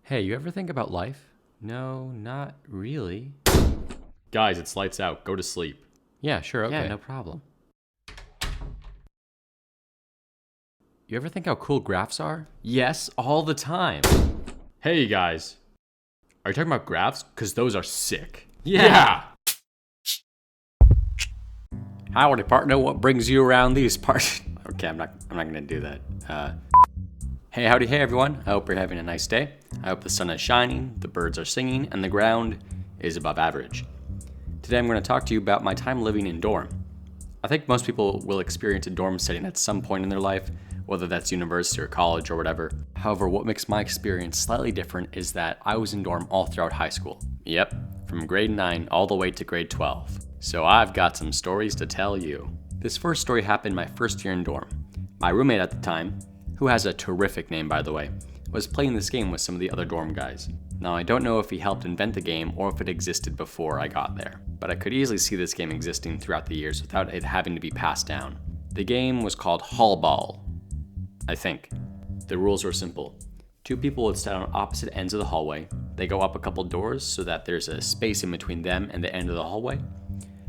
Hey, you ever think about life? No, not really. Guys, it's lights out. Go to sleep. Yeah, sure, okay. Yeah, no problem. You ever think how cool graphs are? Yes, all the time. Hey, guys. Are you talking about graphs? Because those are sick. Yeah. Howdy, partner. What brings you around these parts? Okay, I'm not gonna do that. Hey, howdy, hey, everyone. I hope you're having a nice day. I hope the sun is shining, the birds are singing, and the ground is above average. Today, I'm going to talk to you about my time living in dorm. I think most people will experience a dorm setting at some point in their life, whether that's university or college or whatever. However, what makes my experience slightly different is that I was in dorm all throughout high school. Yep, from grade 9 all the way to grade 12. So I've got some stories to tell you. This first story happened my first year in dorm. My roommate at the time, who has a terrific name by the way, was playing this game with some of the other dorm guys. Now I don't know if he helped invent the game or if it existed before I got there, but I could easily see this game existing throughout the years without it having to be passed down. The game was called Hall Ball, I think. The rules were simple. Two people would stand on opposite ends of the hallway. They go up a couple doors so that there's a space in between them and the end of the hallway.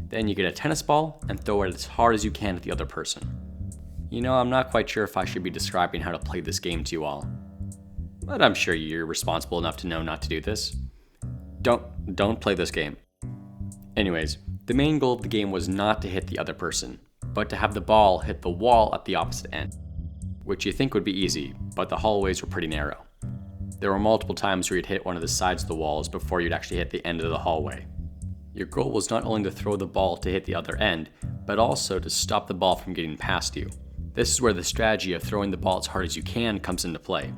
Then you get a tennis ball and throw it as hard as you can at the other person. You know, I'm not quite sure if I should be describing how to play this game to you all, but I'm sure you're responsible enough to know not to do this. Don't play this game. Anyways, the main goal of the game was not to hit the other person, but to have the ball hit the wall at the opposite end, which you think would be easy, but the hallways were pretty narrow. There were multiple times where you'd hit one of the sides of the walls before you'd actually hit the end of the hallway. Your goal was not only to throw the ball to hit the other end, but also to stop the ball from getting past you. This is where the strategy of throwing the ball as hard as you can comes into play.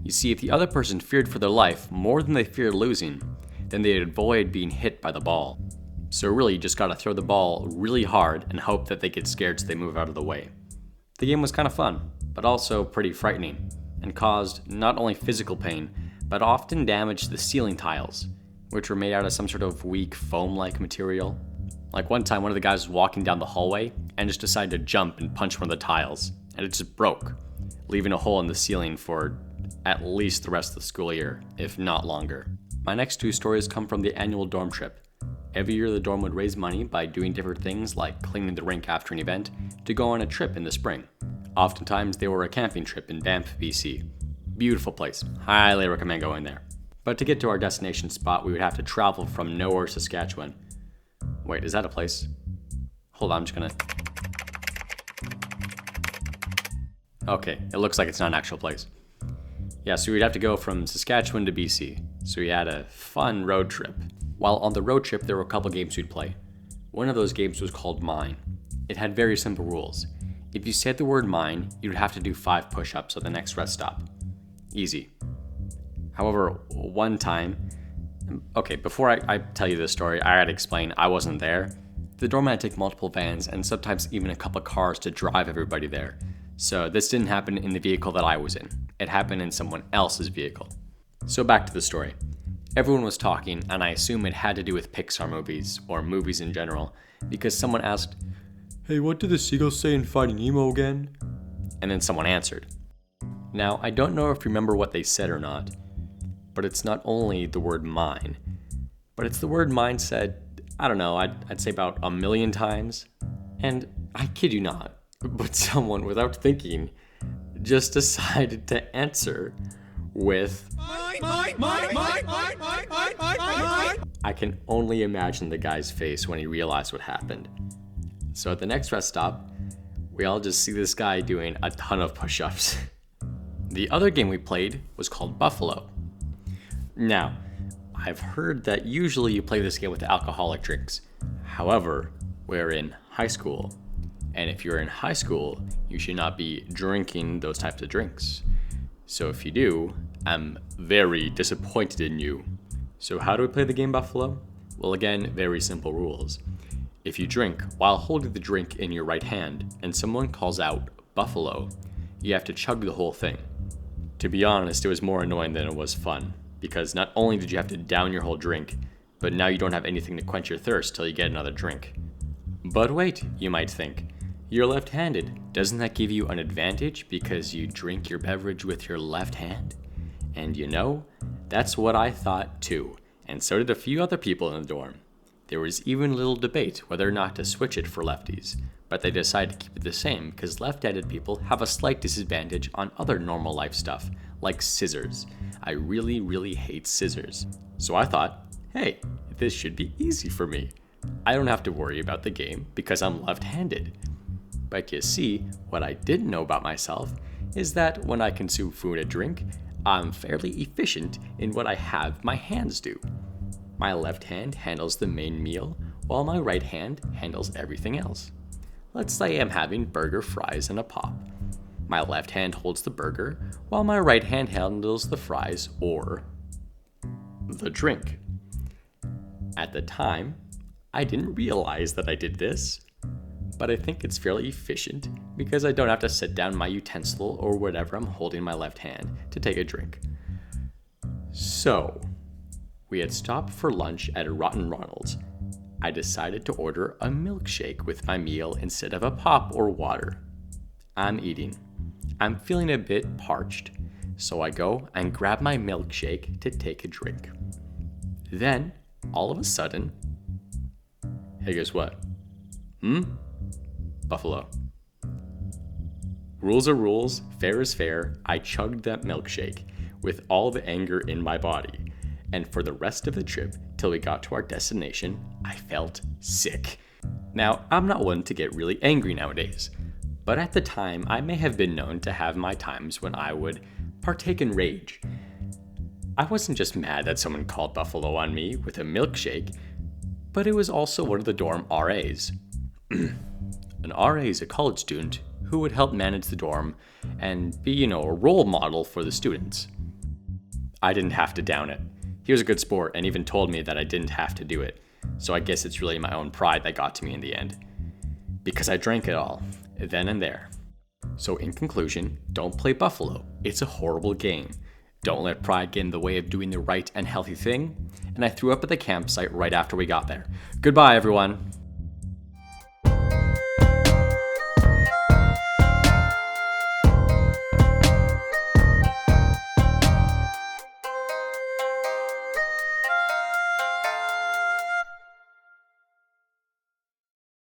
You see, if the other person feared for their life more than they feared losing, then they'd avoid being hit by the ball. So really, you just gotta throw the ball really hard and hope that they get scared so they move out of the way. The game was kind of fun, but also pretty frightening, and caused not only physical pain, but often damaged the ceiling tiles, which were made out of some sort of weak foam-like material. Like one time, one of the guys was walking down the hallway and just decided to jump and punch one of the tiles, and it just broke, leaving a hole in the ceiling for at least the rest of the school year, if not longer. My next two stories come from the annual dorm trip. Every year the dorm would raise money by doing different things like cleaning the rink after an event to go on a trip in the spring. Oftentimes they were a camping trip in Banff, BC. Beautiful place, highly recommend going there. But to get to our destination spot, we would have to travel from Nowhere, Saskatchewan. Wait, is that a place? Hold on, I'm just gonna... Okay, it looks like it's not an actual place. Yeah, so we'd have to go from Saskatchewan to BC. So we had a fun road trip. While on the road trip, there were a couple games we'd play. One of those games was called Mine. It had very simple rules. If you said the word mine, you'd have to do 5 push-ups at the next rest stop. Easy. However, one time... Okay, before I tell you this story, I gotta explain I wasn't there. The dorm had to take multiple vans and sometimes even a couple cars to drive everybody there. So this didn't happen in the vehicle that I was in. It happened in someone else's vehicle. So back to the story. Everyone was talking, and I assume it had to do with Pixar movies, or movies in general, because someone asked, "Hey, what did the seagulls say in Finding Nemo again?" And then someone answered. Now, I don't know if you remember what they said or not, but it's not only the word mine, but it's the word mine said, I don't know, I'd say about 1 million times. And I kid you not, but someone, without thinking, just decided to answer with mine. I can only imagine the guy's face when he realized what happened. So at the next rest stop, we all just see this guy doing a ton of push-ups. The other game we played was called Buffalo. Now, I've heard that usually you play this game with alcoholic drinks. However, we're in high school. And if you're in high school, you should not be drinking those types of drinks. So if you do, I'm very disappointed in you. So how do we play the game Buffalo? Well, again, very simple rules. If you drink while holding the drink in your right hand and someone calls out Buffalo, you have to chug the whole thing. To be honest, it was more annoying than it was fun, because not only did you have to down your whole drink, but now you don't have anything to quench your thirst till you get another drink. But wait, you might think, you're left-handed. Doesn't that give you an advantage because you drink your beverage with your left hand? And you know, that's what I thought too, and so did a few other people in the dorm. There was even a little debate whether or not to switch it for lefties, but they decided to keep it the same because left-handed people have a slight disadvantage on other normal life stuff, like scissors. I really, really hate scissors. So I thought, hey, this should be easy for me. I don't have to worry about the game because I'm left-handed. But you see, what I didn't know about myself is that when I consume food and drink, I'm fairly efficient in what I have my hands do. My left hand handles the main meal, while my right hand handles everything else. Let's say I'm having burger, fries, and a pop. My left hand holds the burger, while my right hand handles the fries or the drink. At the time, I didn't realize that I did this, but I think it's fairly efficient because I don't have to set down my utensil or whatever I'm holding in my left hand to take a drink. So, we had stopped for lunch at a Rotten Ronald's. I decided to order a milkshake with my meal instead of a pop or water. I'm eating. I'm feeling a bit parched, so I go and grab my milkshake to take a drink. Then, all of a sudden, hey, guess what? Buffalo. Rules are rules, fair is fair. I chugged that milkshake with all the anger in my body. And for the rest of the trip, till we got to our destination, I felt sick. Now, I'm not one to get really angry nowadays, but at the time, I may have been known to have my times when I would partake in rage. I wasn't just mad that someone called Buffalo on me with a milkshake, but it was also one of the dorm RAs. An RA is a college student who would help manage the dorm and be, a role model for the students. I didn't have to down it. He was a good sport and even told me that I didn't have to do it, so I guess it's really my own pride that got to me in the end. Because I drank it all, then and there. So in conclusion, don't play Buffalo. It's a horrible game. Don't let pride get in the way of doing the right and healthy thing. And I threw up at the campsite right after we got there. Goodbye, everyone.